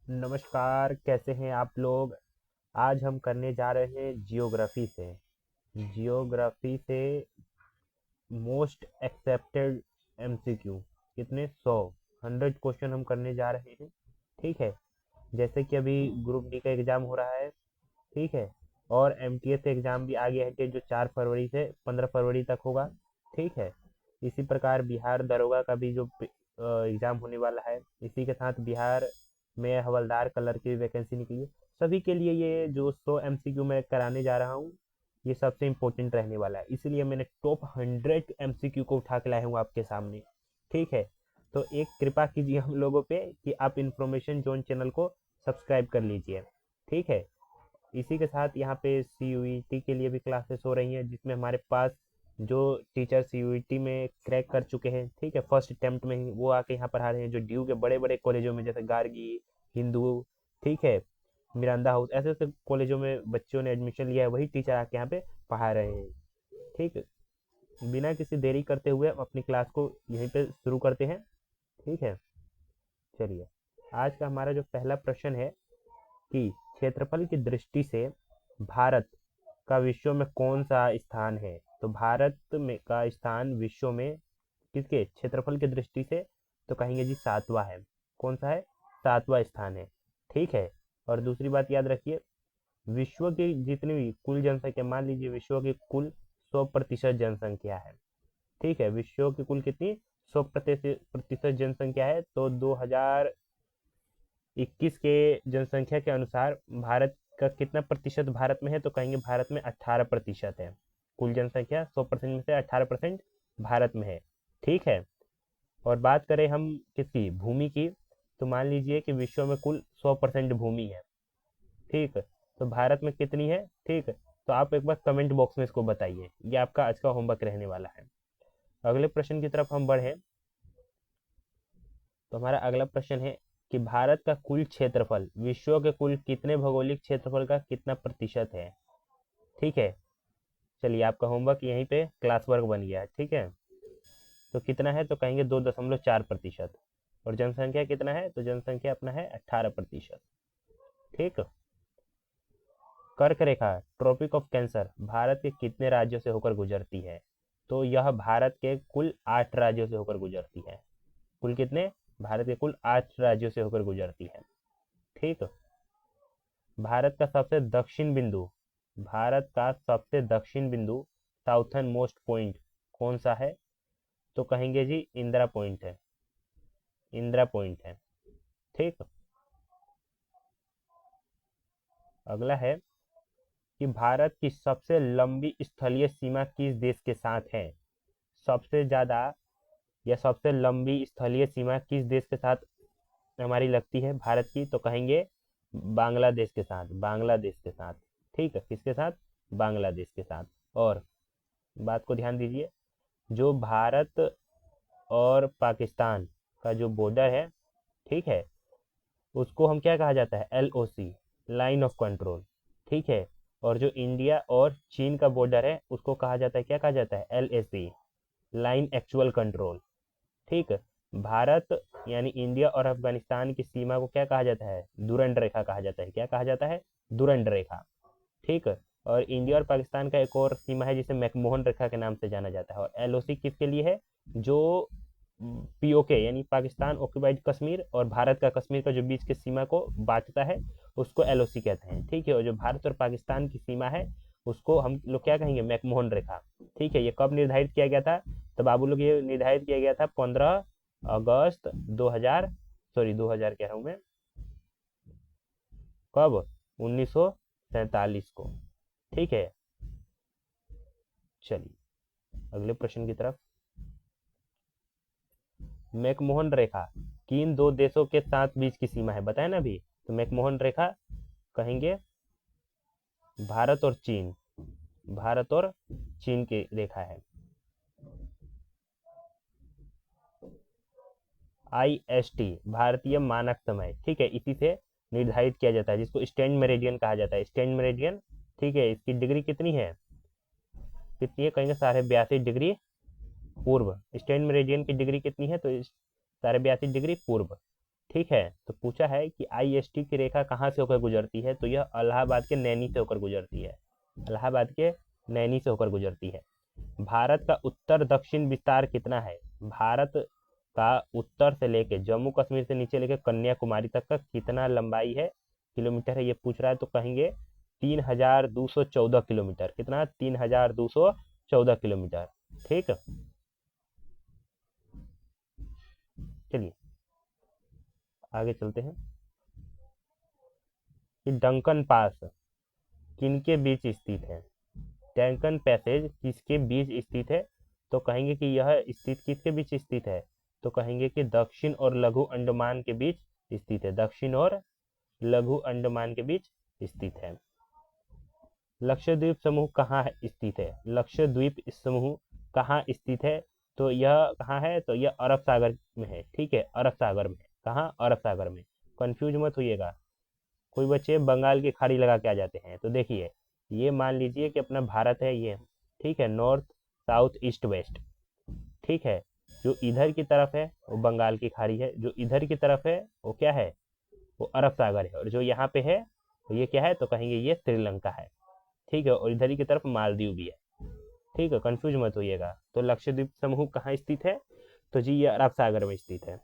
नमस्कार, कैसे हैं आप लोग? आज हम करने जा रहे हैं जियोग्राफी से मोस्ट एक्सेप्टेड एमसीक्यू। कितने 100 क्वेश्चन हम करने जा रहे हैं। ठीक है। जैसे कि अभी ग्रुप डी का एग्जाम हो रहा है। ठीक है। और एमटीएस एग्जाम भी आगे है जो 4 फरवरी से 15 फरवरी तक होगा। ठीक है। इसी प्रकार बिहार दरोगा का भी जो एग्जाम होने वाला है, इसी के साथ बिहार में हवलदार कलर की वैकेंसी निकली है। सभी के लिए ये जो 100 एमसीक्यू मैं कराने जा रहा हूँ, ये सबसे इम्पोर्टेंट रहने वाला है, इसलिए मैंने टॉप 100 एमसीक्यू को उठा के लाया हूँ आपके सामने। ठीक है। तो एक कृपा कीजिए हम लोगों पे कि आप इन्फॉर्मेशन जोन चैनल को सब्सक्राइब कर लीजिए। ठीक है। इसी के साथ यहाँ पे सीयूईटी के लिए भी क्लासेस हो रही हैं, जिसमें हमारे पास जो टीचर सीयूईटी में क्रैक कर चुके हैं, ठीक है, फर्स्ट अटेम्प्ट में ही, वो आके यहाँ पढ़ा रहे हैं, जो ड्यू के बड़े बड़े कॉलेजों में, जैसे गार्गी, हिंदू, ठीक है, मिरांडा हाउस, ऐसे ऐसे कॉलेजों में बच्चों ने एडमिशन लिया है, वही टीचर आके यहाँ पे पढ़ा रहे हैं। ठीक है। बिना किसी देरी करते हुए हम अपनी क्लास को यहीं पे शुरू करते हैं। ठीक है। चलिए, आज का हमारा जो पहला प्रश्न है कि क्षेत्रफल की दृष्टि से भारत का विश्व में कौन सा स्थान है? तो भारत में का स्थान विश्व में किसके क्षेत्रफल की दृष्टि से, तो कहेंगे जी सातवां है। कौन सा है? सातवां स्थान है। ठीक है। और दूसरी बात याद रखिए, विश्व की जितनी भी कुल जनसंख्या, मान लीजिए विश्व की कुल 100% जनसंख्या है। ठीक है। विश्व की कुल कितनी? 100% जनसंख्या है। तो 2021 के जनसंख्या के अनुसार भारत का कितना प्रतिशत भारत में है? तो कहेंगे भारत में 18% है। कुल जनसंख्या 100% में से 18% भारत में है। ठीक है। और बात करें हम किसकी, भूमि की, तो मान लीजिए कि विश्व में कुल 100% भूमि है। ठीक। तो भारत में कितनी है? ठीक। तो आप एक बार कमेंट बॉक्स में इसको बताइए, ये आपका आज का होमवर्क रहने वाला है। अगले प्रश्न की तरफ हम बढ़े। तो हमारा अगला प्रश्न है कि भारत का कुल क्षेत्रफल विश्व के कुल कितने भौगोलिक क्षेत्रफल का कितना प्रतिशत है? ठीक है। चलिए, आपका होमवर्क यहीं पे क्लास वर्क बन गया है। ठीक है। तो कितना है? तो कहेंगे 2.4%। और जनसंख्या कितना है? तो जनसंख्या अपना है 18%। ठीक। कर्क रेखा, ट्रॉपिक ऑफ कैंसर, भारत के कितने राज्यों से होकर गुजरती है? तो यह भारत के कुल 8 राज्यों से होकर गुजरती है। कुल कितने? भारत के कुल 8 राज्यों से होकर गुजरती है। ठीक। भारत का सबसे दक्षिण बिंदु, भारत का सबसे दक्षिण बिंदु, साउथर्न मोस्ट पॉइंट कौन सा है? तो कहेंगे जी इंदिरा पॉइंट है। इंदिरा पॉइंट है। ठीक। अगला है कि भारत की सबसे लंबी स्थलीय सीमा किस देश के साथ है? सबसे ज्यादा या सबसे लंबी स्थलीय सीमा किस देश के साथ हमारी लगती है भारत की? तो कहेंगे बांग्लादेश के साथ। बांग्लादेश के साथ। ठीक है। किसके साथ? बांग्लादेश के साथ। और बात को ध्यान दीजिए, जो भारत और पाकिस्तान का जो बॉर्डर है, ठीक है, उसको हम क्या कहा जाता है? LOC, line of control. ठीक है। और जो इंडिया और चीन का बॉर्डर है, उसको कहा जाता है, क्या कहा जाता है? LAC, line actual control. ठीक। भारत यानी इंडिया और अफगानिस्तान की सीमा को क्या कहा जाता है? दुरंड रेखा कहा जाता है। क्या कहा जाता है? दुरंड रेखा। ठीक। और इंडिया और पाकिस्तान का एक और सीमा है जिसे मैकमोहन रेखा के नाम से जाना जाता है। और LOC किसके लिए है? जो POK यानी पाकिस्तान ऑक्युपाइड कश्मीर और भारत का कश्मीर का जो बीच की सीमा को बांटता है, उसको LOC कहते हैं। ठीक है। और जो भारत और पाकिस्तान की सीमा है, उसको हम लोग क्या कहेंगे? मैकमोहन रेखा। ठीक है। ये कब निर्धारित किया गया था? तो बाबू लोग, ये निर्धारित किया गया था 15 अगस्त 2000, सॉरी 2000 कह रहा हूँ मैं, कब? 1947 को। ठीक है। चलिए अगले प्रश्न की तरफ। मैकमोहन रेखा किन दो देशों के साथ बीच की सीमा है? बताए ना अभी। तो मैकमोहन रेखा कहेंगे भारत और चीन, भारत और चीन की रेखा है। IST, भारतीय मानक समय। ठीक है। इसी से निर्धारित किया जाता है, जिसको स्टैंड मेरिडियन कहा जाता है। Stand meridian. ठीक है। इसकी डिग्री कितनी है? कितनी है? कहेंगे 82.5 डिग्री पूर्व। स्टैंड मेरिडियन की डिग्री कितनी है? तो 82.5 डिग्री पूर्व। ठीक है, तो पूछा है कि IST की रेखा कहाँ से होकर गुजरती है, तो यह इलाहाबाद के नैनी से होकर गुजरती है। इलाहाबाद के नैनी से होकर गुजरती है। भारत का उत्तर दक्षिण विस्तार कितना है? भारत का उत्तर से लेके जम्मू कश्मीर से नीचे लेके कन्याकुमारी तक का कितना लंबाई है, किलोमीटर है, ये पूछ रहा है, तो कहेंगे 3214 किलोमीटर। कितना? 3214 किलोमीटर। ठीक, चलिए आगे चलते हैं कि डंकन पास किनके बीच स्थित है? डंकन पैसेज किसके बीच स्थित है? तो कहेंगे कि यह स्थित किसके बीच स्थित है, तो कहेंगे कि दक्षिण और लघु अंडमान के बीच स्थित है। दक्षिण और लघु अंडमान के बीच स्थित है। लक्षद्वीप समूह कहाँ स्थित है? लक्षद्वीप समूह कहाँ स्थित है? तो यह कहाँ है, तो यह अरब सागर में है। ठीक है, अरब सागर में। कहाँ? अरब सागर में। कंफ्यूज मत होइएगा, कोई बच्चे बंगाल की खाड़ी लगा के आ जाते हैं। तो देखिए, ये मान लीजिए कि अपना भारत है ये, ठीक है, नॉर्थ साउथ ईस्ट वेस्ट। ठीक है, जो इधर की तरफ है वो बंगाल की खाड़ी है, जो इधर की तरफ है वो क्या है, वो अरब सागर है, और जो यहाँ पे है तो ये क्या है, तो कहेंगे ये श्रीलंका है। ठीक है, और इधर ही की तरफ मालदीव भी है। ठीक है, कंफ्यूज मत होइएगा। तो लक्षद्वीप समूह कहाँ स्थित है, तो जी ये अरब सागर में स्थित है।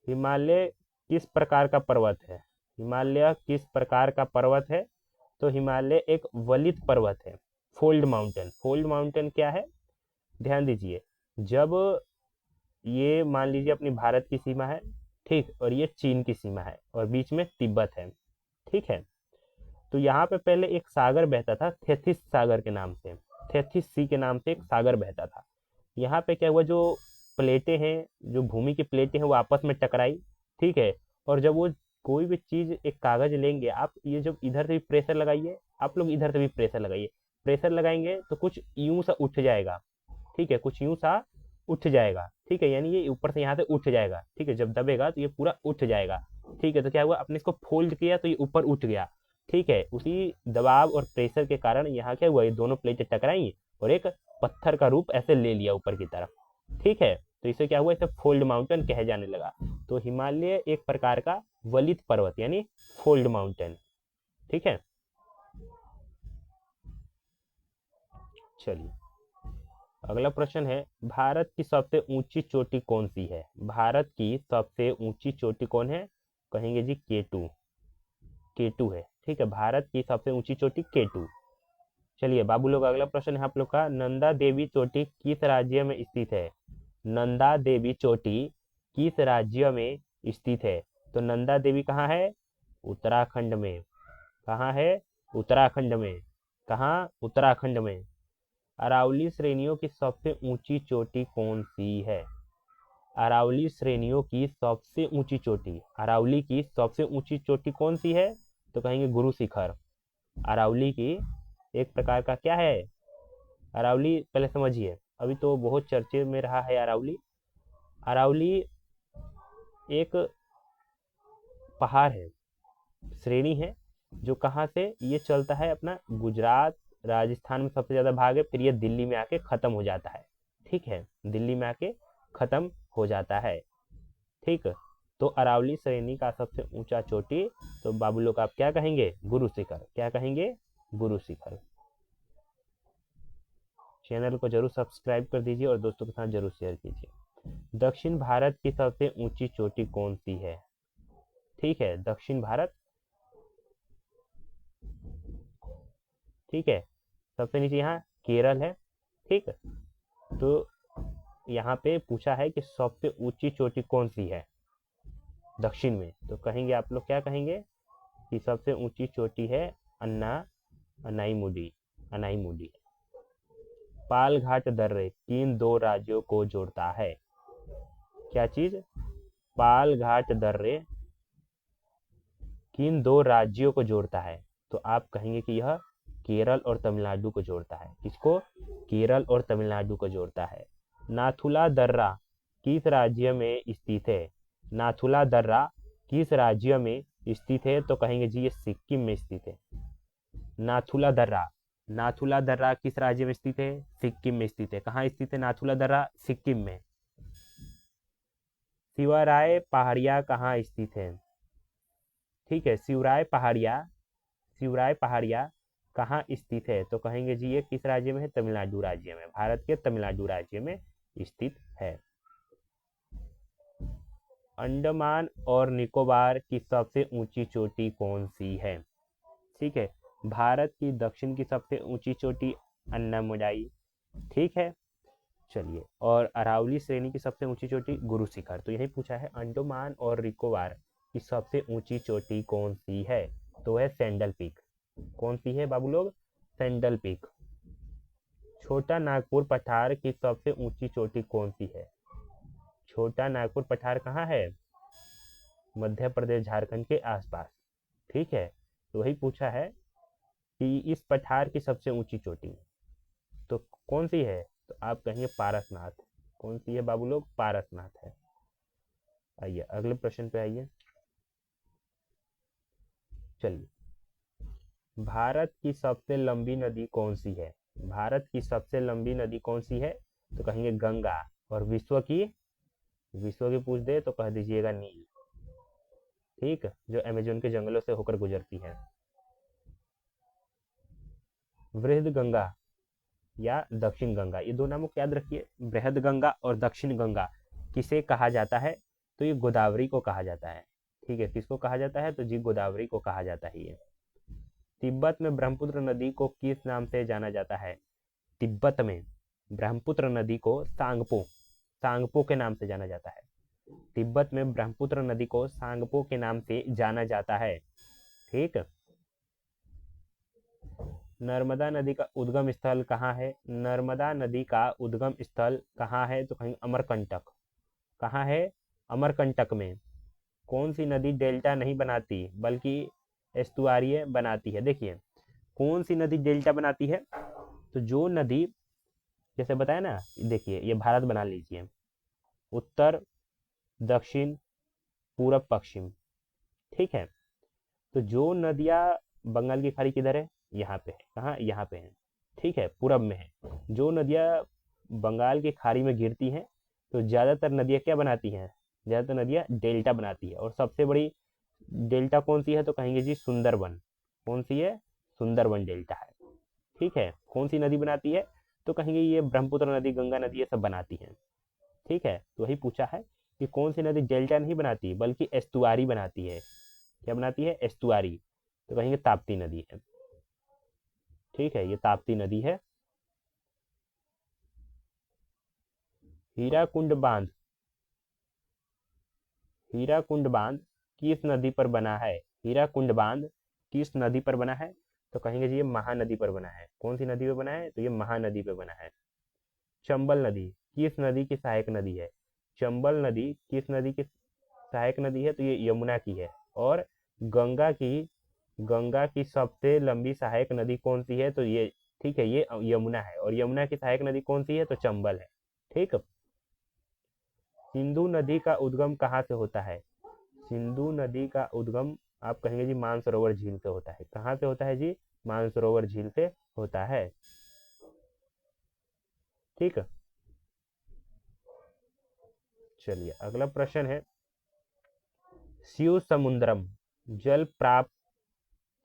हिमालय किस प्रकार का पर्वत है? हिमालय किस प्रकार का पर्वत है, तो हिमालय एक वलित पर्वत है, फोल्ड माउंटेन। फोल्ड माउंटेन क्या है, ध्यान दीजिए, जब ये मान लीजिए अपनी भारत की सीमा है, ठीक, और ये चीन की सीमा है, और बीच में तिब्बत है। ठीक है, तो यहाँ पे पहले एक सागर बहता था, थेथिस सागर के नाम से। थेथिस सी के नाम से एक सागर बहता था। यहाँ पे क्या हुआ, जो प्लेटें हैं, जो भूमि की प्लेटें हैं, वो आपस में टकराई। ठीक है, और जब वो कोई भी चीज, एक कागज लेंगे आप, ये जब इधर से भी प्रेशर लगाइए, आप लोग इधर से भी प्रेशर लगाइए, प्रेशर लगाएंगे तो कुछ यूं सा उठ जाएगा। ठीक है, कुछ यूं सा उठ जाएगा। ठीक है, यानी ये ऊपर से यहाँ से उठ जाएगा। ठीक है, जब दबेगा तो ये पूरा उठ जाएगा। ठीक है, तो क्या हुआ, आपने इसको फोल्ड किया तो ये ऊपर उठ गया। ठीक है, उसी दबाव और प्रेशर के कारण यहाँ क्या हुआ, ये दोनों प्लेटें टकराई और एक पत्थर का रूप ऐसे ले लिया ऊपर की तरफ। ठीक है, तो इसे क्या हुआ, इसे फोल्ड माउंटेन कहे जाने लगा। तो हिमालय एक प्रकार का वलित पर्वत यानी फोल्ड माउंटेन। ठीक है, चलिए अगला प्रश्न है, भारत की सबसे ऊंची चोटी कौन सी है? भारत की सबसे ऊंची चोटी कौन है? कहेंगे जी केटू। केटू है। ठीक है, भारत की सबसे ऊंची चोटी केटू। चलिए बाबू लोग, अगला प्रश्न है आप लोग का, नंदा देवी चोटी किस राज्य में स्थित है? नंदा देवी चोटी किस राज्य में स्थित है? तो नंदा देवी कहाँ है? उत्तराखंड में। कहाँ है? उत्तराखंड में। कहाँ? उत्तराखंड में। अरावली श्रेणियों की सबसे ऊंची चोटी कौन सी है? अरावली श्रेणियों की सबसे ऊंची चोटी, अरावली की सबसे ऊंची चोटी कौन सी है? तो कहेंगे गुरु शिखर। अरावली की एक प्रकार का क्या है, अरावली पहले समझिए, अभी तो बहुत चर्चे में रहा है अरावली। अरावली एक पहाड़ है, श्रेणी है, जो कहाँ से ये चलता है, अपना गुजरात राजस्थान में सबसे ज्यादा भाग है, फिर ये दिल्ली में आके खत्म हो जाता है। ठीक है, दिल्ली में आके खत्म हो जाता है। ठीक, तो अरावली श्रेणी का सबसे ऊंचा चोटी, तो बाबू लोग आप क्या कहेंगे? गुरु शिखर। क्या कहेंगे? गुरु शिखर। चैनल को जरूर सब्सक्राइब कर दीजिए और दोस्तों के साथ जरूर शेयर कीजिए। दक्षिण भारत की सबसे ऊंची चोटी कौन सी है? ठीक है, दक्षिण भारत। ठीक है, सबसे नीचे यहाँ केरल है। ठीक, तो यहाँ पे पूछा है कि सबसे ऊंची चोटी कौन सी है दक्षिण में, तो कहेंगे आप लोग क्या कहेंगे कि सबसे ऊंची चोटी है अन्ना अनाईमुडी। अनाईमुडी। पालघाट दर्रे किन दो राज्यों को जोड़ता है? क्या चीज? पालघाट दर्रे किन दो राज्यों को जोड़ता है? तो आप कहेंगे कि यह केरल और तमिलनाडु को जोड़ता है। किसको? केरल और तमिलनाडु को जोड़ता है। नाथुला दर्रा किस राज्य में स्थित है? नाथुला दर्रा किस राज्य में स्थित है? तो कहेंगे जी ये सिक्किम में स्थित है। नाथुला दर्रा, नाथुला दर्रा किस राज्य में स्थित है? सिक्किम में स्थित है। कहाँ स्थित है नाथुला दर्रा? सिक्किम में। शिवराय पहाड़िया कहाँ स्थित है? ठीक है, शिवराय पहाड़िया कहाँ स्थित है? तो कहेंगे जी ये किस राज्य में है? तमिलनाडु राज्य में, भारत के तमिलनाडु राज्य में स्थित है। अंडमान और निकोबार की सबसे ऊंची चोटी कौन सी है? ठीक है, भारत की दक्षिण की सबसे ऊंची चोटी अन्नामुडाई, ठीक है। चलिए, और अरावली श्रेणी की सबसे ऊंची चोटी गुरु शिखर। तो यही पूछा है, अंडमान और निकोबार की सबसे ऊंची चोटी कौन सी है? तो है सैंडल पीक। कौन सी है बाबू लोग? Sandal peak. छोटा नागपुर पठार की सबसे ऊंची चोटी कौन सी है? छोटा नागपुर पठार कहाँ है? मध्य प्रदेश झारखंड के आसपास, ठीक है। तो वही पूछा है कि इस पठार की सबसे ऊंची चोटी तो कौन सी है? तो आप कहेंगे पारसनाथ। कौन सी है बाबू लोग? पारसनाथ है। आइए अगले प्रश्न पे आइए। चलिए, भारत की सबसे लंबी नदी कौन सी है? भारत की सबसे लंबी नदी कौन सी है? तो कहेंगे गंगा। और विश्व की पूछ दे तो कह दीजिएगा नील, ठीक, जो अमेजोन के जंगलों से होकर गुजरती है। वृहद गंगा या दक्षिण गंगा, ये दो नामों को याद रखिए, बृहद गंगा और दक्षिण गंगा। किसे कहा जाता है? तो ये गोदावरी को कहा जाता है, ठीक है। किसको कहा जाता है? तो जी गोदावरी को कहा जाता है ये। तिब्बत में ब्रह्मपुत्र नदी को किस नाम से जाना जाता है? तिब्बत में ब्रह्मपुत्र नदी को सांगपो, सांगपो के नाम से जाना जाता है। तिब्बत में ब्रह्मपुत्र नदी को सांगपो के नाम से जाना जाता है, ठीक। नर्मदा नदी का उद्गम स्थल कहाँ है? नर्मदा नदी का उद्गम स्थल कहाँ है? तो कहीं अमरकंटक। कहाँ है? अमरकंटक में। कौन सी नदी डेल्टा नहीं बनाती बल्कि एस्टुआरिय बनाती है? देखिए, कौन सी नदी डेल्टा बनाती है? तो जो नदी, जैसे बताया ना, देखिए ये भारत बना लीजिए, उत्तर, दक्षिण, पूरब, पश्चिम, ठीक है। तो जो नदियाँ बंगाल की खाड़ी किधर है? यहाँ पे है। कहाँ? यहाँ पे है, ठीक है, पूरब में है। जो नदियाँ बंगाल की खाड़ी में गिरती हैं, तो ज़्यादातर नदियाँ क्या बनाती हैं? ज़्यादातर नदियाँ डेल्टा बनाती है। और सबसे बड़ी डेल्टा कौन सी है? तो कहेंगे जी सुंदरबन। कौन सी है? सुंदरबन डेल्टा है, ठीक है। कौन सी नदी बनाती है? तो कहेंगे ये ब्रह्मपुत्र नदी, गंगा नदी, ये सब बनाती हैं, ठीक है। तो वही पूछा है कि कौन सी नदी डेल्टा नहीं बनाती बल्कि एस्टुआरी बनाती है। क्या बनाती है? एस्टुआरी। तो कहेंगे ताप्ती नदी है, ठीक है, ये ताप्ती नदी है। हीराकुंड बांध, हीराकुंड बांध किस नदी पर बना है? हीराकुंड बांध किस नदी पर बना है? तो कहेंगे जी ये महानदी पर बना है। कौन सी नदी पर बना है? तो ये महानदी पर बना है। चंबल नदी किस नदी की सहायक नदी है? चंबल नदी किस नदी की सहायक नदी है? तो ये यमुना की है। और गंगा की, गंगा की सबसे लंबी सहायक नदी कौन सी है? तो ये, ठीक है, ये यमुना है। और यमुना की सहायक नदी कौन सी है? तो चंबल है, ठीक। सिंधु नदी का उद्गम कहाँ से होता है? सिंधु नदी का उद्गम आप कहेंगे जी मानसरोवर झील से होता है। कहाँ से होता है जी? मानसरोवर झील से होता है, ठीक। चलिए अगला प्रश्न है, शिव समुद्रम जल प्राप्त,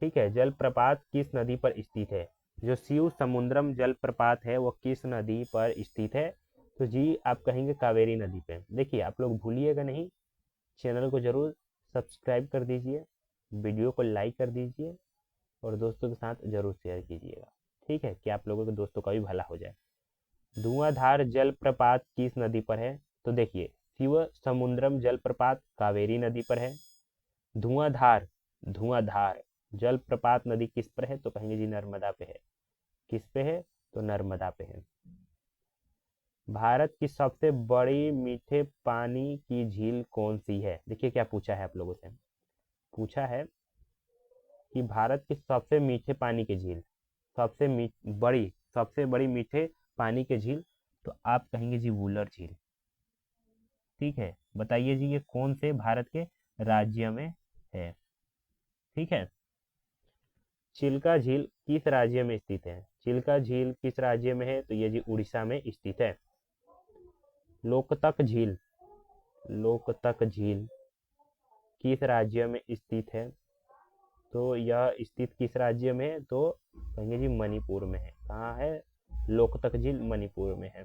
ठीक है, जलप्रपात किस नदी पर स्थित है? जो शिव समुद्रम जलप्रपात है वो किस नदी पर स्थित है? तो जी आप कहेंगे कावेरी नदी पे। देखिए आप लोग भूलिएगा नहीं, चैनल को जरूर सब्सक्राइब कर दीजिए, वीडियो को लाइक कर दीजिए और दोस्तों के साथ जरूर शेयर कीजिएगा, ठीक है, कि आप लोगों के दोस्तों का भी भला हो जाए। धुआंधार जलप्रपात किस नदी पर है? तो देखिए, शिव समुद्रम जलप्रपात कावेरी नदी पर है। धुआंधार, धुआंधार जलप्रपात नदी किस पर है? तो कहेंगे जी नर्मदा पे है। किस पे है? तो नर्मदा पे है। भारत की सबसे बड़ी मीठे पानी की झील कौन सी है? देखिए क्या पूछा है आप लोगों से, पूछा है कि भारत की सबसे मीठे पानी की झील, बड़ी, सबसे बड़ी मीठे पानी की झील, तो आप कहेंगे जी वुलर झील, ठीक है। बताइए जी ये कौन से भारत के राज्य में है? ठीक है। चिल्का झील किस राज्य में स्थित है? चिल्का झील किस राज्य में है? तो ये जी उड़ीसा में स्थित है। लोकतक झील, लोकतक झील किस राज्य में स्थित है? तो यह स्थित किस राज्य में है? तो कहेंगे जी मणिपुर में है। कहाँ है? लोकतक झील मणिपुर में है।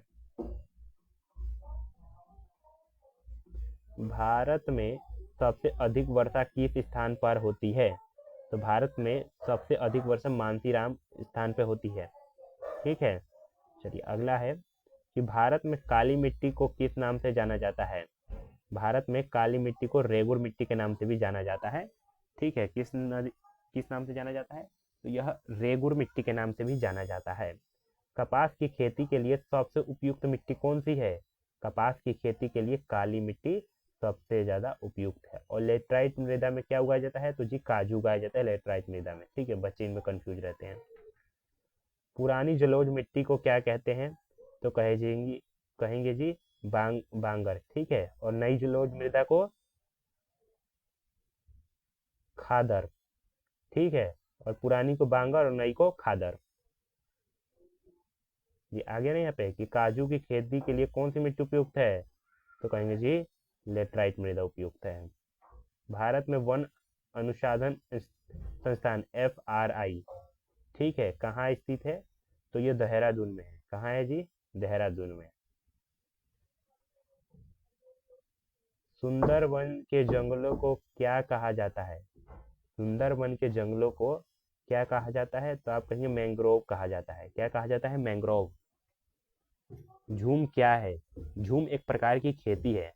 भारत में सबसे अधिक वर्षा किस स्थान पर होती है? तो भारत में सबसे अधिक वर्षा मानसीराम स्थान पे होती है। ठीक है, चलिए अगला है कि भारत में काली मिट्टी को किस नाम से जाना जाता है? भारत में काली मिट्टी को रेगुर मिट्टी के नाम से भी जाना जाता है। ठीक है, किस नाम से जाना जाता है? तो यह रेगुर मिट्टी के नाम से भी जाना जाता है। कपास की खेती के लिए सबसे उपयुक्त मिट्टी कौन सी है? कपास की खेती के लिए काली मिट्टी सबसे ज्यादा उपयुक्त है। और लेटराइट मृदा में क्या उगाया जाता है? तो जी काजू उगाया जाता है लेटराइट मृदा में। ठीक है, बच्चे इनमें कंफ्यूज रहते हैं। पुरानी जलोढ़ मिट्टी को क्या कहते हैं? तो कहेंगे जी बांगर। ठीक है, और नई जलोढ़ मृदा को खादर। ठीक है, और पुरानी को बांगर और नई को खादर। ये आगे नहीं यहाँ पे कि काजू की खेती के लिए कौन सी मिट्टी उपयुक्त है? तो कहेंगे जी लेटराइट मृदा उपयुक्त है। भारत में वन अनुसंधान संस्थान FRI, ठीक है, कहाँ स्थित है? तो ये देहरादून में है। कहाँ है जी? देहरादून में। सुंदरवन के जंगलों को क्या कहा जाता है? सुंदरवन के जंगलों को क्या कहा जाता है? तो आप कहेंगे मैंग्रोव कहा जाता है। क्या कहा जाता है? मैंग्रोव। झूम क्या है? झूम एक प्रकार की खेती है।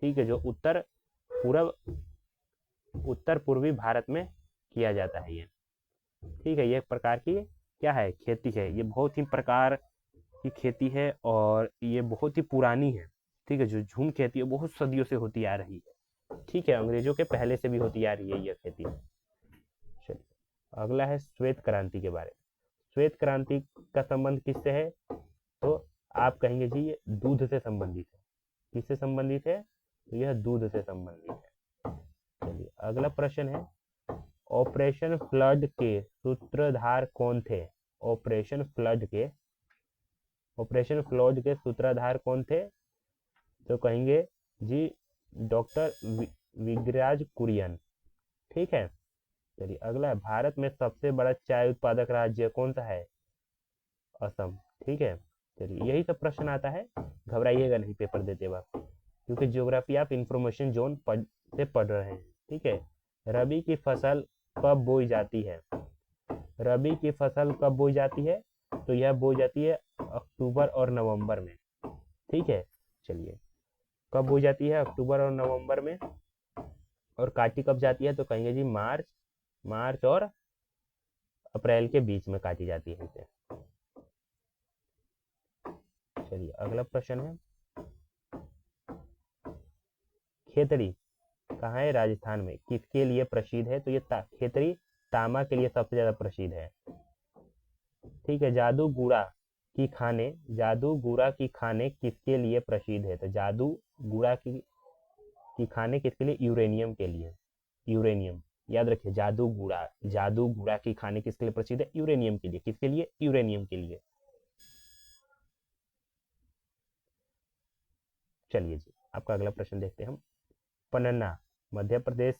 ठीक है, जो पूर्व उत्तर पूर्वी भारत में किया जाता है ये। ठीक है, ये एक प्रकार की क्या है? खेती है। ये बहुत ही प्रकार की खेती है और ये बहुत ही पुरानी है। ठीक है, जो झूम खेती है बहुत सदियों से होती आ रही है। ठीक है, अंग्रेजों के पहले से भी होती आ रही है यह खेती। चलिए अगला है श्वेत क्रांति के बारे में। श्वेत क्रांति का संबंध किससे है? तो आप कहेंगे जी ये दूध से संबंधित है। किससे संबंधित है? तो यह दूध से संबंधित है। चलिए अगला प्रश्न है, ऑपरेशन फ्लड के सूत्रधार कौन थे? ऑपरेशन फ्लड के ऑपरेशन फ्लड के सूत्रधार कौन थे? तो कहेंगे जी डॉक्टर विग्राज कुरियन। ठीक है, चलिए अगला है, भारत में सबसे बड़ा चाय उत्पादक राज्य कौन सा है? असम। ठीक है, चलिए यही सब प्रश्न आता है, घबराइएगा नहीं पेपर देते वक्त, क्योंकि ज्योग्राफी आप इंफॉर्मेशन जोन से पढ़ रहे हैं। ठीक है, रबी की फसल कब बोई जाती है? रबी की फसल कब बोई जाती है? तो यह बोई जाती है अक्टूबर और नवंबर में। ठीक है, चलिए कब बोई जाती है? अक्टूबर और नवंबर में। और काटी कब जाती है? तो कहेंगे जी मार्च मार्च और अप्रैल के बीच में काटी जाती है इसे। चलिए अगला प्रश्न है, खेतड़ी कहाँ है? राजस्थान में। किसके लिए प्रसिद्ध है? तो ये खेतड़ी तांबा के लिए सबसे ज्यादा प्रसिद्ध है। ठीक है, जादू गुड़ा की खाने किसके लिए प्रसिद्ध है? तो जादू गुड़ा की खाने किसके लिए? यूरेनियम के लिए। यूरेनियम याद रखिए, जादू गुड़ा की खाने किसके लिए प्रसिद्ध है? यूरेनियम के लिए। किसके लिए? यूरेनियम के लिए। चलिए जी आपका अगला प्रश्न देखते हैं हम। पन्ना मध्य प्रदेश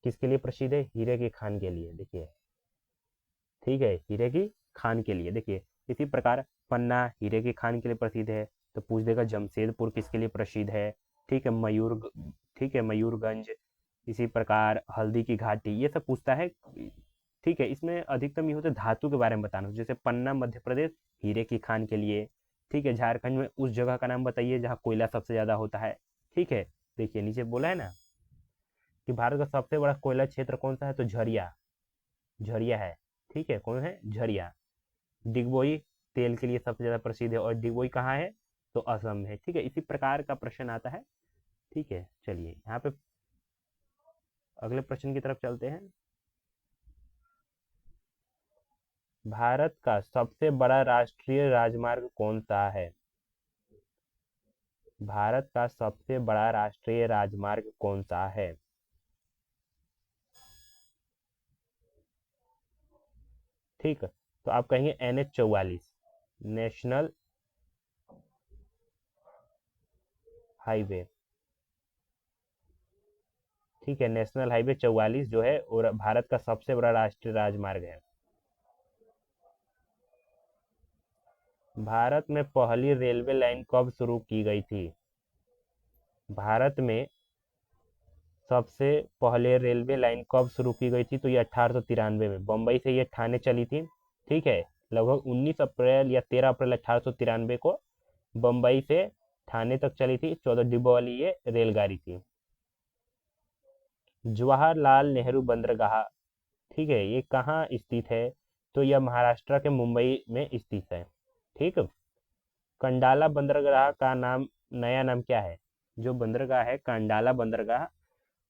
किसके लिए प्रसिद्ध है? हीरे की खान के लिए। देखिए, ठीक है, हीरे की खान के लिए। देखिए इसी प्रकार पन्ना हीरे की खान के लिए प्रसिद्ध है। तो पूछ देगा जमशेदपुर किसके लिए प्रसिद्ध है? ठीक है, ठीक है, मयूरगंज। इसी प्रकार हल्दी की घाटी, ये सब पूछता है। ठीक है, इसमें अधिकतम ये होता है धातु के बारे में बताना, जैसे पन्ना मध्य प्रदेश हीरे की खान के लिए। ठीक है, झारखंड में उस जगह का नाम बताइए जहाँ कोयला सबसे ज्यादा होता है। ठीक है, देखिए नीचे बोला है ना कि भारत का सबसे बड़ा कोयला क्षेत्र कौन सा है? तो झरिया झरिया है। ठीक है, कौन है? झरिया। डिगबोई तेल के लिए सबसे ज्यादा प्रसिद्ध है, और डिगबोई कहाँ है? तो असम में है। ठीक है, इसी प्रकार का प्रश्न आता है। ठीक है, चलिए यहाँ पे अगले प्रश्न की तरफ चलते हैं। भारत का सबसे बड़ा राष्ट्रीय राजमार्ग कौन सा है? भारत का सबसे बड़ा राष्ट्रीय राजमार्ग कौन सा है? ठीक है, तो आप कहेंगे NH 44, नेशनल हाईवे। ठीक है, नेशनल हाईवे 44 जो है और भारत का सबसे बड़ा राष्ट्रीय राजमार्ग है। भारत में पहली रेलवे लाइन कब शुरू की गई थी? भारत में सबसे पहले रेलवे लाइन कब शुरू की गई थी? तो ये 1893 में बम्बई से ये ठाणे चली थी। ठीक है, लगभग 19 अप्रैल या 13 अप्रैल 1893 को बम्बई से ठाणे तक चली थी। 14 डिब्बों वाली ये रेलगाड़ी थी। जवाहरलाल नेहरू बंदरगाह, ठीक है, ये कहाँ स्थित है? तो यह महाराष्ट्र के मुंबई में स्थित है। ठीक है। कंडाला बंदरगाह का नाम, नया नाम क्या है? जो बंदरगाह है कंडाला बंदरगाह,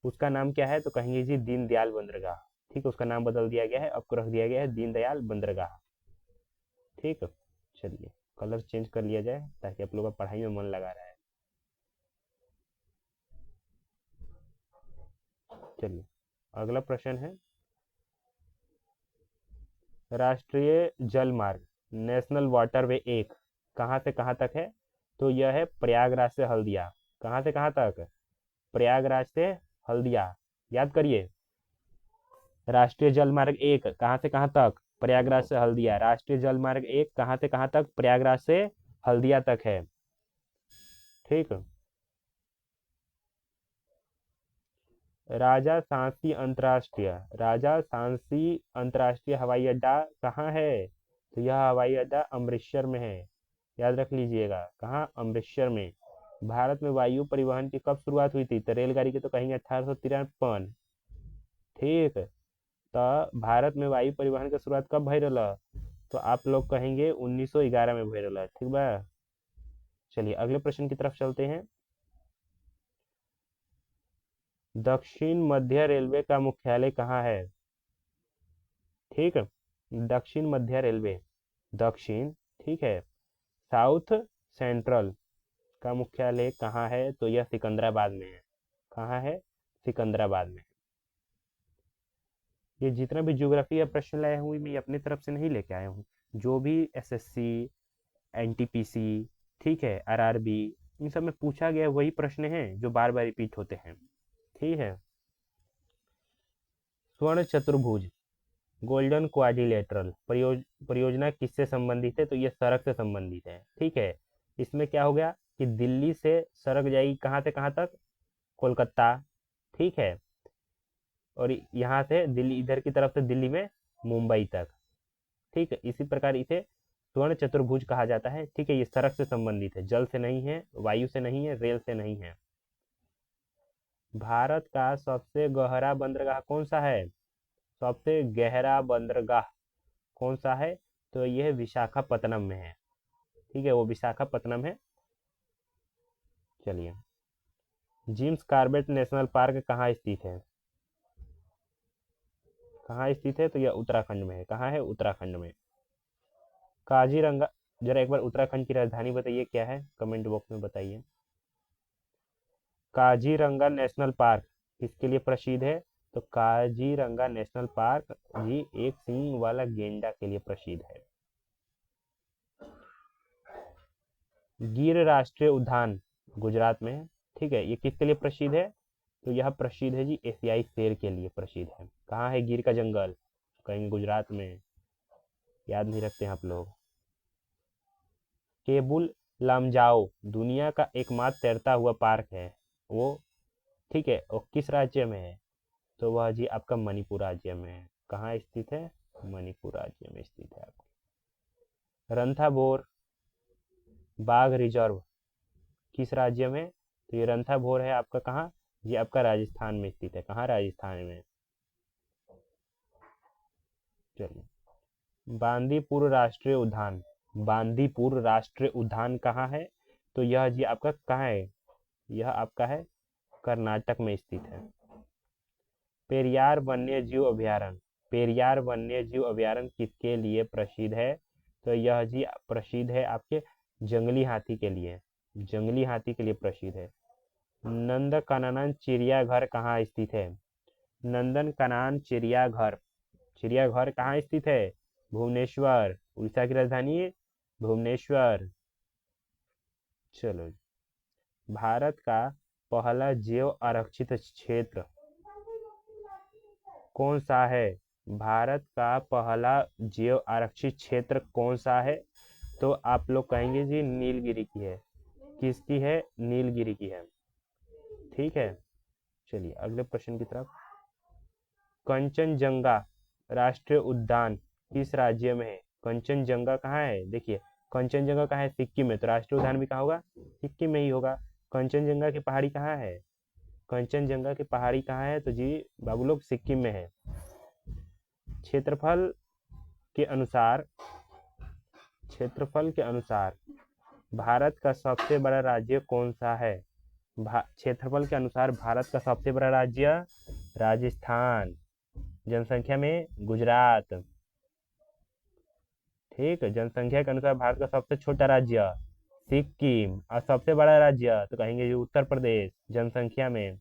उसका नाम क्या है? तो कहेंगे जी दीनदयाल बंदरगाह। ठीक है, उसका नाम बदल दिया गया है, अब को रख दिया गया है दीनदयाल बंदरगाह। ठीक है, चलिए कलर चेंज कर लिया जाए ताकि आप लोग का पढ़ाई में मन लगा रहा है। चलिए अगला प्रश्न है, राष्ट्रीय जल मार्ग नेशनल वाटरवे एक कहाँ से कहाँ तक है? तो यह है प्रयागराज से हल्दिया। कहाँ से कहाँ तक? प्रयागराज से हल्दिया। याद करिए, राष्ट्रीय जल मार्ग एक कहाँ से कहाँ तक? प्रयागराज से हल्दिया। राष्ट्रीय जल मार्ग एक कहाँ से कहाँ तक? प्रयागराज से हल्दिया तक है। ठीक। राजा सांसी अंतर्राष्ट्रीय हवाई अड्डा कहाँ है? तो यह हवाई अड्डा अमृतसर में है। याद रख लीजिएगा, कहाँ? अमृतसर में। भारत में वायु परिवहन की कब शुरुआत हुई थी? तो रेलगाड़ी की तो कहेंगे 1853। ठीक। तो भारत में वायु परिवहन की शुरुआत कब भई रहल? तो आप लोग कहेंगे 1911 में भई रहल। ठीक बा। चलिए अगले प्रश्न की तरफ चलते हैं। दक्षिण मध्य रेलवे का मुख्यालय कहाँ है? ठीक। दक्षिण मध्य रेलवे, दक्षिण, ठीक है, साउथ सेंट्रल का मुख्यालय कहाँ है? तो यह सिकंदराबाद में है। कहाँ है? सिकंदराबाद में। ये जितना भी ज्योग्राफी या प्रश्न लाया हूँ मैं अपनी तरफ से नहीं लेके आया हूँ। जो भी एसएससी, एनटीपीसी, ठीक है, आरआरबी, इन सब में पूछा गया वही प्रश्न है जो बार बार रिपीट होते हैं। ठीक है। स्वर्ण चतुर्भुज, गोल्डन क्वाड्रिलेटरल परियोजना किससे संबंधित है? तो ये सड़क से संबंधित है। ठीक है, इसमें क्या हो गया कि दिल्ली से सड़क जाएगी कहाँ से कहाँ तक? कोलकाता। ठीक है, और यहाँ से दिल्ली, इधर की तरफ से दिल्ली में मुंबई तक। ठीक है, इसी प्रकार इसे स्वर्ण चतुर्भुज कहा जाता है। ठीक है, ये सड़क से संबंधित है, जल से नहीं है, वायु से नहीं है, रेल से नहीं है। भारत का सबसे गहरा बंदरगाह कौन सा है? सबसे गहरा बंदरगाह कौन सा है? तो यह विशाखापत्तनम में है। ठीक है, वो विशाखापत्तनम है। चलिए, जिम्स कॉर्बेट नेशनल पार्क कहाँ स्थित है? कहाँ स्थित है? तो यह उत्तराखंड में है। कहाँ है? उत्तराखंड में। काजीरंगा, जरा एक बार उत्तराखंड की राजधानी बताइए क्या है, कमेंट बॉक्स में बताइए। काजीरंगा नेशनल पार्क किसके लिए प्रसिद्ध है? तो काजीरंगा नेशनल पार्क जी एक सींग वाला गेंडा के लिए प्रसिद्ध है। गिर राष्ट्रीय उद्यान गुजरात में है। ठीक है, ये किसके लिए प्रसिद्ध है? तो यह प्रसिद्ध है जी एशियाई शेर के लिए प्रसिद्ध है। कहाँ है गिर का जंगल? कहीं गुजरात में। याद नहीं रखते हैं आप लोग। केबुल लामजाओ दुनिया का एकमात्र तैरता हुआ पार्क है। वो, ठीक है, वो किस राज्य में है? तो वह जी आपका मणिपुर राज्य में है। कहाँ स्थित है? मणिपुर राज्य में स्थित है आपका। रणथाभोर बाघ रिजर्व किस राज्य में? तो ये रणथाभोर है आपका कहाँ? ये आपका राजस्थान में स्थित है। कहाँ? राजस्थान में। चलिए, बांदीपुर राष्ट्रीय उद्यान, बांदीपुर राष्ट्रीय उद्यान कहाँ है? तो यह जी आपका कहाँ है? यह आपका है कर्नाटक में स्थित है। पेरियार वन्य जीव अभयारण्य, पेरियार वन्य जीव अभयारण्य किसके लिए प्रसिद्ध है? तो यह जी प्रसिद्ध है आपके जंगली हाथी के लिए। जंगली हाथी के लिए प्रसिद्ध है। नंदनकानन चिड़ियाघर कहाँ स्थित है? नंदनकानन चिड़ियाघर, चिड़ियाघर कहाँ स्थित है? भुवनेश्वर। उड़ीसा की राजधानी है भुवनेश्वर। चलो, भारत का पहला जैव आरक्षित क्षेत्र कौन सा है? भारत का पहला जैव आरक्षित क्षेत्र कौन सा है? तो आप लोग कहेंगे जी नीलगिरी की है। किसकी है? नीलगिरी की है। ठीक है, चलिए अगले प्रश्न की तरफ। कंचनजंगा राष्ट्रीय उद्यान किस राज्य में है? कंचनजंगा कहाँ है? देखिए, कंचनजंगा कहाँ है? सिक्किम में। तो राष्ट्रीय उद्यान भी कहाँ होगा? सिक्किम में ही होगा। कंचनजंगा की पहाड़ी कहाँ है? कंचनजंगा की पहाड़ी कहाँ है? तो जी बाबू लोग सिक्किम में है। क्षेत्रफल के अनुसार क्षेत्रफल के अनुसार भारत का सबसे बड़ा राज्य कौन सा है? क्षेत्रफल के अनुसार भारत का सबसे बड़ा राज्य राजस्थान। जनसंख्या में गुजरात। ठीक, जनसंख्या के अनुसार भारत का सबसे छोटा राज्य सिक्किम। और सबसे बड़ा राज्य तो कहेंगे ये उत्तर प्रदेश जनसंख्या में।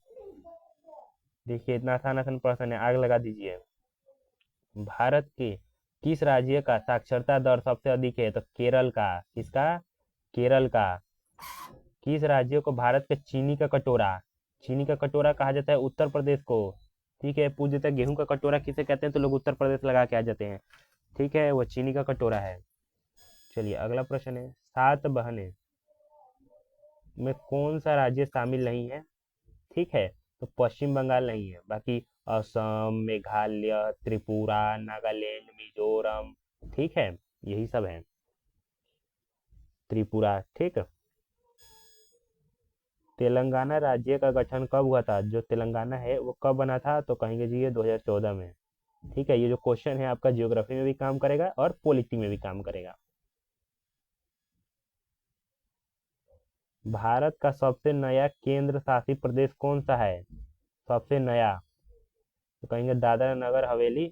देखिए इतना आसान आसान प्रश्न है, आग लगा दीजिए। भारत के किस राज्य का साक्षरता दर सबसे अधिक है? तो केरल का। किसका? केरल का। किस राज्य को भारत का चीनी का कटोरा कहा जाता है? उत्तर प्रदेश को। ठीक है, पूछ देता है गेहूं का कटोरा किसे कहते हैं, तो लोग उत्तर प्रदेश लगा के आ जाते हैं। ठीक है, वो चीनी का कटोरा है। चलिए अगला प्रश्न है, सात बहनें में कौन सा राज्य शामिल नहीं है? ठीक है, तो पश्चिम बंगाल नहीं है, बाकी असम, मेघालय, त्रिपुरा, नागालैंड, मिजोरम। ठीक है, यही सब है। त्रिपुरा। ठीक है। तेलंगाना राज्य का गठन कब हुआ था? जो तेलंगाना है वो कब बना था? तो कहेंगे जी ये 2014 में। ठीक है, ये जो क्वेश्चन है आपका ज्योग्राफी में भी काम करेगा और पॉलिटी में भी काम करेगा। भारत का सबसे नया केंद्र शासित प्रदेश कौन सा है? सबसे नया तो कहेंगे दादरा नगर हवेली।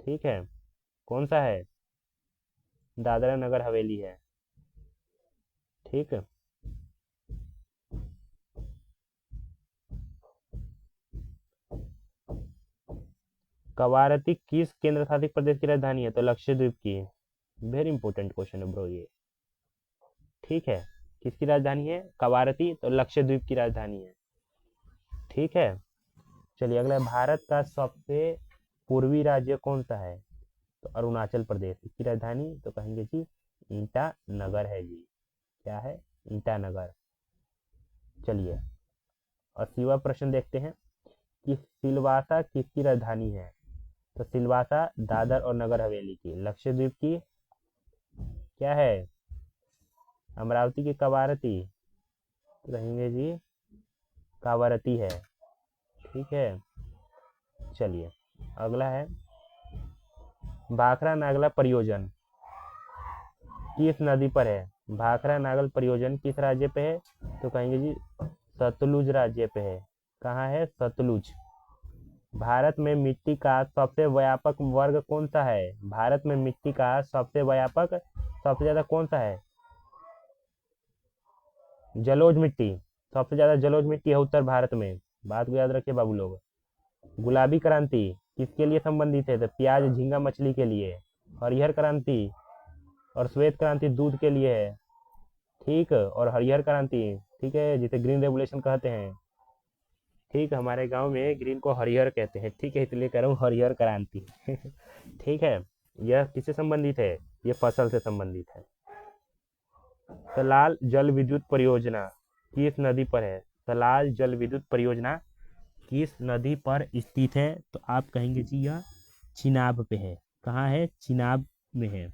ठीक है, कौन सा है? दादरा नगर हवेली है। ठीक है। कवारती किस केंद्र शासित प्रदेश की राजधानी है? तो लक्षद्वीप की। वेरी इंपॉर्टेंट क्वेश्चन है ब्रो ये। ठीक है, किसकी राजधानी है? कवारती, तो लक्षद्वीप की राजधानी है। ठीक है, चलिए अगला है, भारत का सबसे पूर्वी राज्य कौन सा है? तो अरुणाचल प्रदेश। इसकी राजधानी तो कहेंगे जी ईटानगर है जी। क्या है? ईटानगर। चलिए 80वां प्रश्न देखते हैं कि सिलवासा किसकी राजधानी है? तो सिलवासा दादर और नगर हवेली की। लक्षद्वीप की क्या है? अमरावती की कवारती, तो कहेंगे जी कावारती है। ठीक है, चलिए अगला है, भाखड़ा नागला परियोजन किस नदी पर है? भाखड़ा नागल परियोजन किस राज्य पे है? तो कहेंगे जी सतलुज राज्य पे है। कहाँ है? सतलुज। भारत में मिट्टी का सबसे व्यापक वर्ग कौन सा है? भारत में मिट्टी का सबसे व्यापक, सबसे ज्यादा कौन सा है? जलोढ़ मिट्टी। सबसे ज्यादा जलोढ़ मिट्टी है उत्तर भारत में। बात को याद रखिए बाबू लोग। गुलाबी क्रांति किसके लिए संबंधित है? तो प्याज झींगा मछली के लिए। हरिहर क्रांति और श्वेत क्रांति दूध के लिए है। ठीक, और हरिहर क्रांति, ठीक है, जिसे ग्रीन रेवोल्यूशन कहते हैं। ठीक, हमारे गांव में ग्रीन को हरिहर कहते हैं। ठीक है, इसलिए कह रहा हूँ हरिहर क्रांति। ठीक है, यह किससे संबंधित है? यह फसल से संबंधित है। सलाल जल विद्युत परियोजना किस नदी पर है? सलाल जल विद्युत परियोजना किस नदी पर स्थित है? तो आप कहेंगे जी यह चिनाब पे है। कहाँ है? चिनाब में है।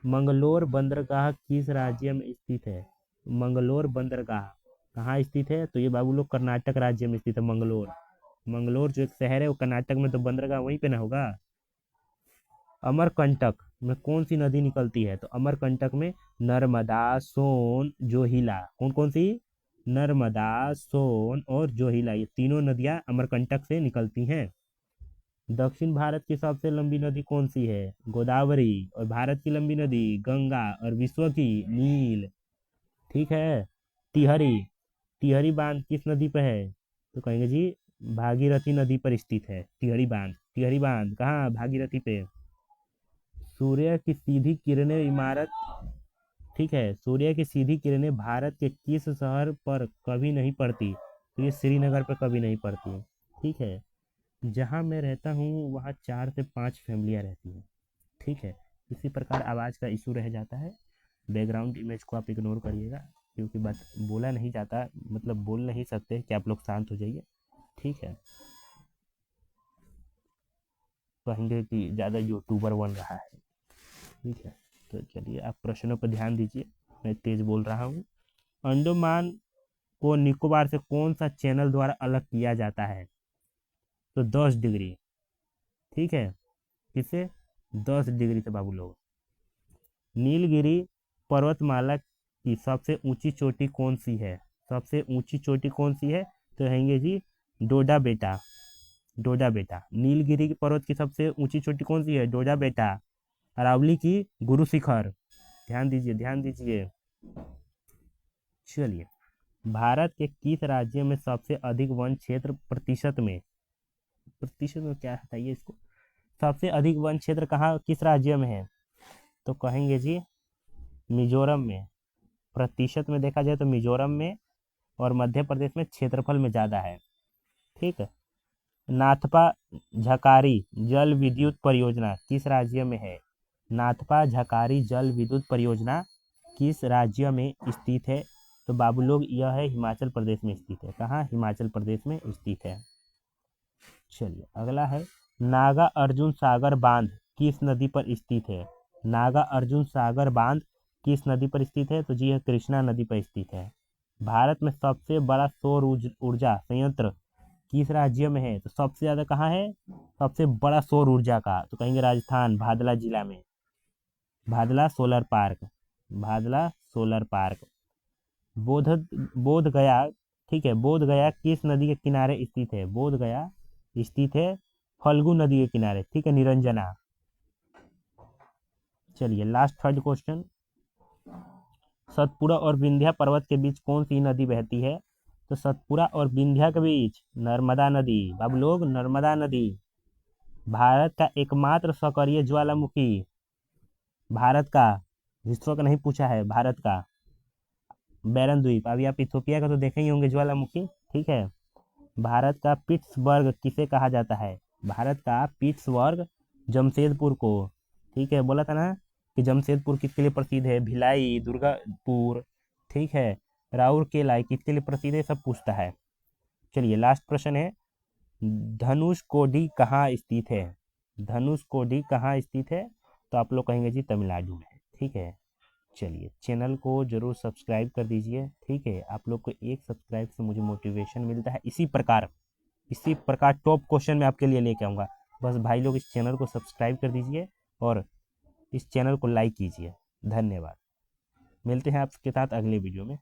मंगलोर बंदरगाह किस राज्य में स्थित है? मंगलोर बंदरगाह कहाँ स्थित है? तो ये बाबू लोग कर्नाटक राज्य में स्थित है। मंगलोर, मंगलोर जो एक शहर है वो कर्नाटक में, तो बंदरगाह वहीं पे ना होगा। अमरकंटक में कौन सी नदी निकलती है? तो अमरकंटक में नर्मदा, सोन, जोहिला। कौन कौन सी? नर्मदा, सोन और जोहिला, ये तीनों नदियां अमरकंटक से निकलती हैं। दक्षिण भारत की सबसे लंबी नदी कौन सी है? गोदावरी। और भारत की लंबी नदी गंगा, और विश्व की नील। ठीक है। तिहरी, तिहरी बांध किस नदी पे है? तो कहेंगे जी भागीरथी नदी पर स्थित है तिहरी बांध। तिहरी बांध कहाँ? भागीरथी पे। सूर्य की सीधी किरणें इमारत, ठीक है, सूर्य की सीधी किरणें भारत के किस शहर पर कभी नहीं पड़ती? तो ये श्रीनगर पर कभी नहीं पड़ती। ठीक है, जहाँ मैं रहता हूँ वहाँ 4 से 5 फैमिलियाँ रहती हैं। ठीक है, इसी प्रकार आवाज़ का इशू रह जाता है। बैकग्राउंड इमेज को आप इग्नोर करिएगा, क्योंकि बात बोला नहीं जाता, मतलब बोल नहीं सकते कि आप लोग शांत हो जाइए। ठीक है, कहेंगे कि ज़्यादा यूट्यूबर बन रहा है। ठीक है, तो चलिए आप प्रश्नों पर ध्यान दीजिए, मैं तेज बोल रहा हूँ। अंडमान को निकोबार से कौन सा चैनल द्वारा अलग किया जाता है? तो 10 डिग्री। ठीक है, किसे? 10 डिग्री से बाबू लोग। नीलगिरी पर्वतमाला की सबसे ऊंची चोटी कौन सी है? सबसे ऊंची चोटी कौन सी है? तो कहेंगे जी डोडा बेटा। डोडा बेटा। नीलगिरी की पर्वत की सबसे ऊंची चोटी कौन सी है? डोडा बेटा। अरावली की गुरु शिखर। ध्यान दीजिए, ध्यान दीजिए। चलिए, भारत के किस राज्य में सबसे अधिक वन क्षेत्र प्रतिशत में? प्रतिशत में क्या हटाइए इसको। सबसे अधिक वन क्षेत्र कहाँ, किस राज्य में है? तो कहेंगे जी मिजोरम में। प्रतिशत में देखा जाए तो मिजोरम में, और मध्य प्रदेश में क्षेत्रफल में ज़्यादा है। ठीक है। नाथपा झकारी जल विद्युत परियोजना किस राज्य में है? नाथपा झकारी जल विद्युत परियोजना किस राज्य में स्थित है? तो बाबू लोग यह है हिमाचल प्रदेश में स्थित है। कहाँ? हिमाचल प्रदेश में स्थित है। चलिए अगला है, नागा अर्जुन सागर बांध किस नदी पर स्थित है? नागा अर्जुन सागर बांध किस नदी पर स्थित है? तो जी यह कृष्णा नदी पर स्थित है। भारत में सबसे बड़ा सौर ऊर्जा संयंत्र किस राज्य में है? तो सबसे ज्यादा कहाँ है सबसे बड़ा सौर ऊर्जा का? तो कहेंगे राजस्थान, भादला जिला में। Bhadla solar park. Bhadla solar park. Bodh Bodh गया। ठीक है, बोध गया किस नदी के किनारे स्थित है? बोध गया स्थित है फल्गु नदी के किनारे। ठीक है, निरंजना। चलिए लास्ट थर्ड क्वेश्चन, सतपुड़ा और विंध्या पर्वत के बीच कौन सी नदी बहती है? तो सतपुड़ा और विंध्या के बीच नर्मदा नदी। बाबू लोग नर्मदा नदी। भारत का एकमात्र सक्रिय ज्वालामुखी। भारत का, विश्व का नहीं पूछा है, भारत का। बैरन द्वीप। अभी आप इथोपिया का तो देखे ही होंगे ज्वालामुखी। ठीक है, भारत का पिट्सबर्ग किसे कहा जाता है? भारत का पिट्सबर्ग जमशेदपुर को। ठीक है, बोला था ना कि जमशेदपुर किसके लिए प्रसिद्ध है? भिलाई, दुर्गापुर। ठीक है, राउरकेला किसके लिए प्रसिद्ध है? सब पूछता है। चलिए लास्ट प्रश्न है, धनुषकोडी कहाँ स्थित है? धनुषकोडी कहाँ स्थित है? तो आप लोग कहेंगे जी तमिलनाडु में। ठीक है, चलिए चैनल को जरूर सब्सक्राइब कर दीजिए। ठीक है, आप लोग को एक सब्सक्राइब से मुझे मोटिवेशन मिलता है। इसी प्रकार टॉप क्वेश्चन मैं आपके लिए लेके आऊँगा। बस भाई लोग इस चैनल को सब्सक्राइब कर दीजिए और इस चैनल को लाइक कीजिए। धन्यवाद। मिलते हैं आपके साथ अगले वीडियो में।